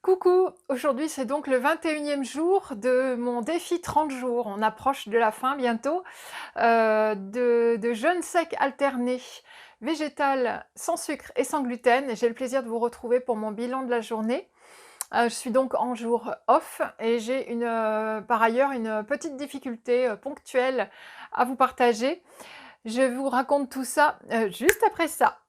Coucou, aujourd'hui c'est donc le 21e jour de mon défi 30 jours. On approche de la fin bientôt, de jeûne sec alterné, végétal, sans sucre et sans gluten. Et j'ai le plaisir de vous retrouver pour mon bilan de la journée. Je suis donc en jour off et j'ai par ailleurs une petite difficulté ponctuelle à vous partager. Je vous raconte tout ça juste après ça.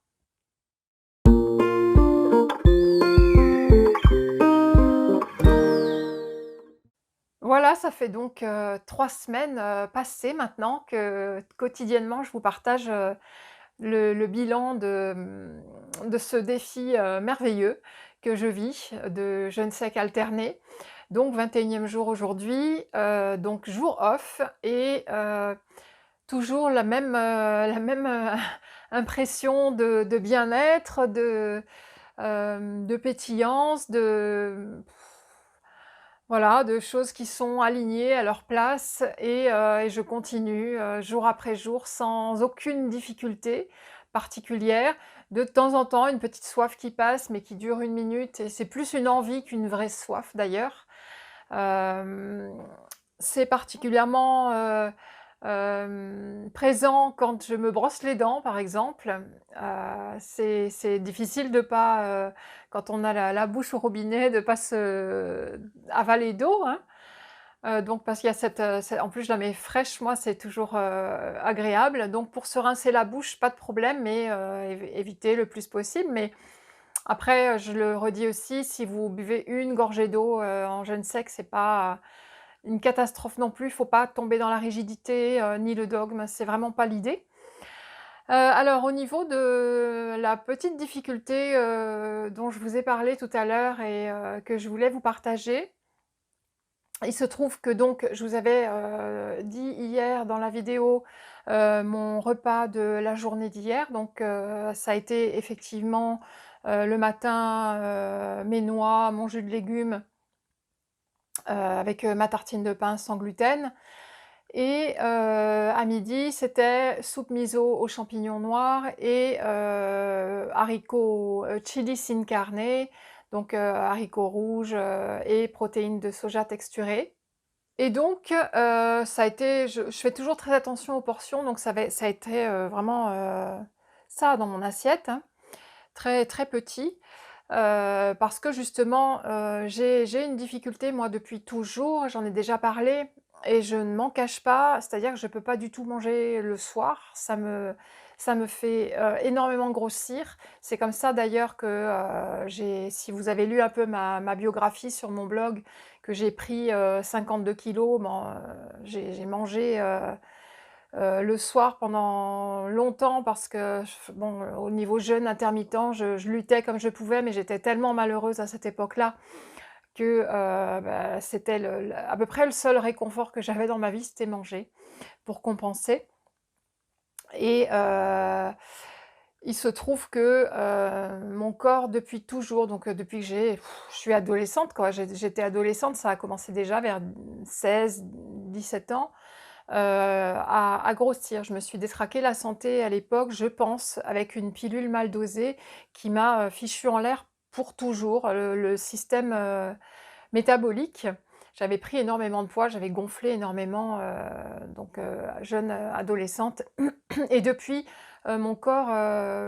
Voilà, ça fait donc 3 semaines passées maintenant que quotidiennement je vous partage le bilan de ce défi merveilleux que je vis de jeûne sec alterné. Donc 21e jour aujourd'hui, donc jour off et toujours la même impression de bien-être, de pétillance, voilà, de choses qui sont alignées à leur place et je continue, jour après jour sans aucune difficulté particulière. De temps en temps, une petite soif qui passe, mais qui dure 1 minute et c'est plus une envie qu'une vraie soif d'ailleurs. Hem, c'est particulièrement, présent quand je me brosse les dents, par exemple. C'est difficile de pas, quand on a la bouche au robinet, de pas se avaler d'eau, hein. Donc parce qu'il y a en plus je la mets fraîche, moi, c'est toujours, agréable. Donc pour se rincer la bouche, pas de problème, mais éviter le plus possible. Mais après, je le redis aussi, si vous buvez une gorgée d'eau, en jeûne sec, c'est pas une catastrophe non plus. Il faut pas tomber dans la rigidité, ni le dogme, c'est vraiment pas l'idée. Alors au niveau de la petite difficulté, dont je vous ai parlé tout à l'heure et que je voulais vous partager, il se trouve que donc je vous avais, dit hier dans la vidéo, mon repas de la journée d'hier. Donc ça a été effectivement, le matin, mes noix, mon jus de légumes, avec, ma tartine de pain sans gluten. Et à midi, c'était soupe miso aux champignons noirs et haricots, chili sin carne, donc haricots rouges, et protéines de soja texturées. Et donc ça a été je fais toujours très attention aux portions, donc ça a été, vraiment, ça dans mon assiette, hein, très, très petit. Parce que justement, j'ai une difficulté moi depuis toujours, j'en ai déjà parlé et je ne m'en cache pas, c'est-à-dire que je peux pas du tout manger le soir, ça me fait, énormément grossir. C'est comme ça d'ailleurs que, j'ai si vous avez lu un peu ma biographie sur mon blog, que j'ai pris, 52 kilogrammes, bon, j'ai mangé, le soir pendant longtemps parce que bon, au niveau jeûne intermittent, je luttais comme je pouvais, mais j'étais tellement malheureuse à cette époque-là que, bah, c'était à peu près le seul réconfort que j'avais dans ma vie, c'était manger pour compenser. Et il se trouve que, mon corps depuis toujours, donc depuis que je suis adolescente quoi, j'étais adolescente, ça a commencé déjà vers 16-17 ans, à grossir. Je me suis détraqué la santé à l'époque, je pense, avec une pilule mal dosée qui m'a, fichue en l'air pour toujours, le système, métabolique. J'avais pris énormément de poids, j'avais gonflé énormément, donc jeune, adolescente et depuis, mon corps,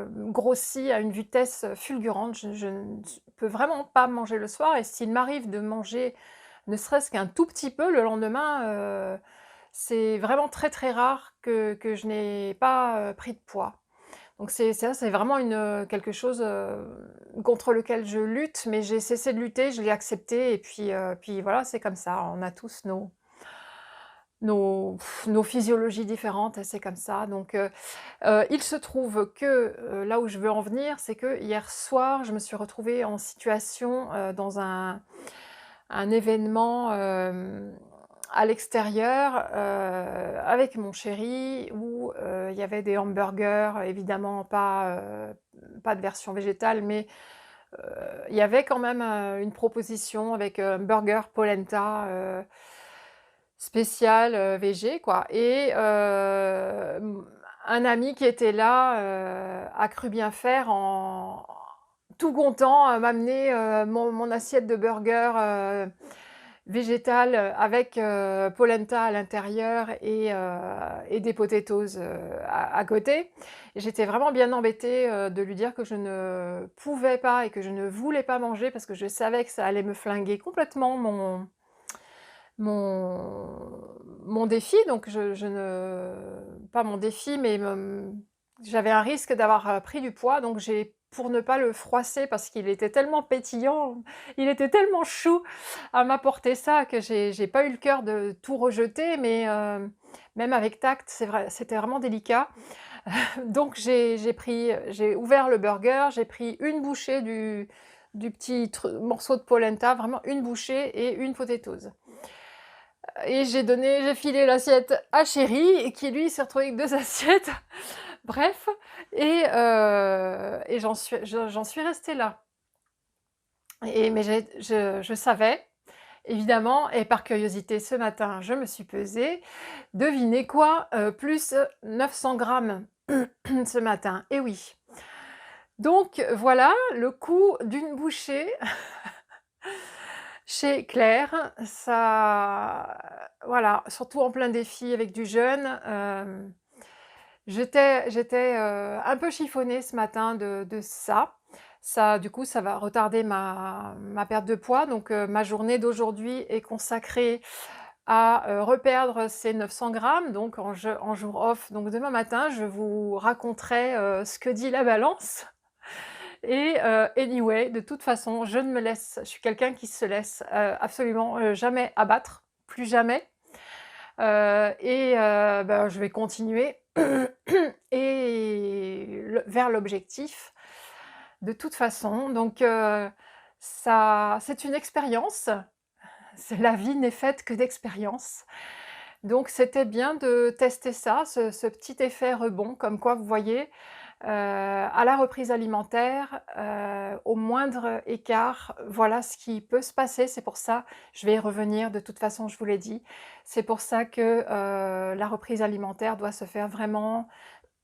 grossit à une vitesse fulgurante. Je ne peux vraiment pas manger le soir et s'il m'arrive de manger ne serait-ce qu'un tout petit peu le lendemain, c'est vraiment très, très rare que je n'ai pas, pris de poids. Donc c'est vraiment quelque chose, contre lequel je lutte, mais j'ai cessé de lutter, je l'ai accepté et puis voilà, c'est comme ça. On a tous nos physiologies différentes et c'est comme ça. Donc il se trouve que, là où je veux en venir, c'est que hier soir, je me suis retrouvée en situation, dans un événement, à l'extérieur, avec mon chéri où, il y avait des hamburgers, évidemment pas de version végétale, mais, heu, il y avait quand même, une proposition avec, burger polenta, spécial, végé quoi et un ami qui était là, a cru bien faire en tout content, m'amener, mon assiette de burger, végétal, avec, polenta à l'intérieur et des potatoes, à côté. Et j'étais vraiment bien embêtée, de lui dire que je ne pouvais pas et que je ne voulais pas manger parce que je savais que ça allait me flinguer complètement mon défi. Donc je ne pas mon défi, mais j'avais un risque d'avoir, pris du poids, donc pour ne pas le froisser parce qu'il était tellement pétillant, il était tellement chou à m'apporter ça que j'ai pas eu le cœur de tout rejeter, mais même avec tact, c'est vrai, c'était vraiment délicat. Donc j'ai ouvert le burger, j'ai pris une bouchée du petit morceau de polenta, vraiment une bouchée et une potatoes. Et j'ai filé l'assiette à chéri et qui lui s'est retrouvé avec 2 assiettes. Bref, et j'en suis restée là. Mais je savais évidemment, et par curiosité ce matin, je me suis pesée. Devinez quoi? Plus 900 grammes ce matin, et oui. Donc voilà, le coût d'une bouchée chez Claire, ça voilà, surtout en plein défi avec du jeûne, j'étais, un peu chiffonnée ce matin de ça. Ça, du coup, ça va retarder ma perte de poids, donc ma journée d'aujourd'hui est consacrée à, reperdre ces 900 grammes, donc en jour off. Donc demain matin, je vous raconterai, ce que dit la balance. Et anyway, de toute façon, je suis quelqu'un qui se laisse, absolument, jamais abattre, plus jamais. Bah, je vais continuer vers l'objectif de toute façon. Donc ça c'est une expérience, la vie n'est faite que d'expériences. Donc c'était bien de tester ça, ce petit effet rebond, comme quoi vous voyez, à la reprise alimentaire, au moindre écart, voilà ce qui peut se passer. C'est pour ça, je vais y revenir de toute façon, je vous l'ai dit. C'est pour ça que, la reprise alimentaire doit se faire vraiment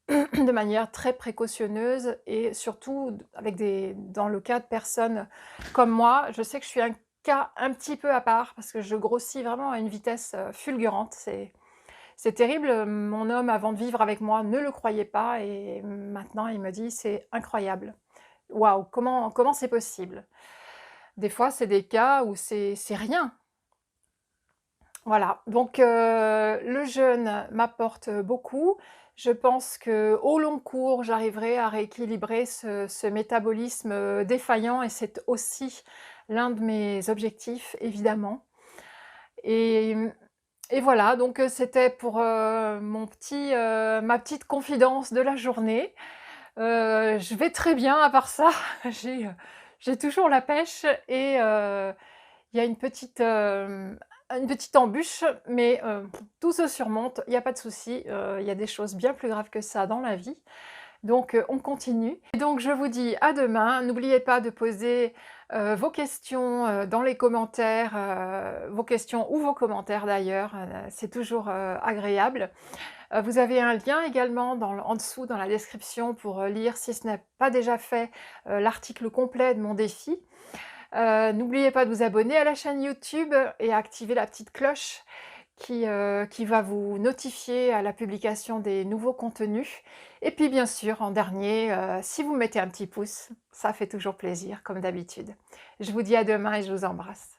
de manière très précautionneuse et surtout dans le cas de personnes comme moi. Je sais que je suis un cas un petit peu à part parce que je grossis vraiment à une vitesse, fulgurante. C'est terrible, mon homme avant de vivre avec moi ne le croyait pas et maintenant il me dit: «C'est incroyable. Waouh, comment c'est possible?» Des fois, c'est des cas où c'est rien. Voilà, donc le jeûne m'apporte beaucoup. Je pense qu'au long cours, j'arriverai à rééquilibrer ce métabolisme, défaillant, et c'est aussi l'un de mes objectifs évidemment. Et et voilà, donc c'était pour, ma petite confidence de la journée. Je vais très bien à part ça. J'ai toujours la pêche et il y a une petite embûche, mais tout se surmonte, il y a pas de souci, il y a des choses bien plus graves que ça dans la vie. Donc on continue. Et donc je vous dis à demain. N'oubliez pas de poser, vos questions, dans les commentaires, vos questions ou vos commentaires d'ailleurs, c'est toujours, agréable. Vous avez un lien également en dessous dans la description pour, lire, si ce n'est pas déjà fait, l'article complet de mon défi. N'oubliez pas de vous abonner à la chaîne YouTube et à activer la petite cloche qui va vous notifier à la publication des nouveaux contenus. Et puis bien sûr, en dernier, si vous mettez un petit pouce, ça fait toujours plaisir comme d'habitude. Je vous dis à demain et je vous embrasse.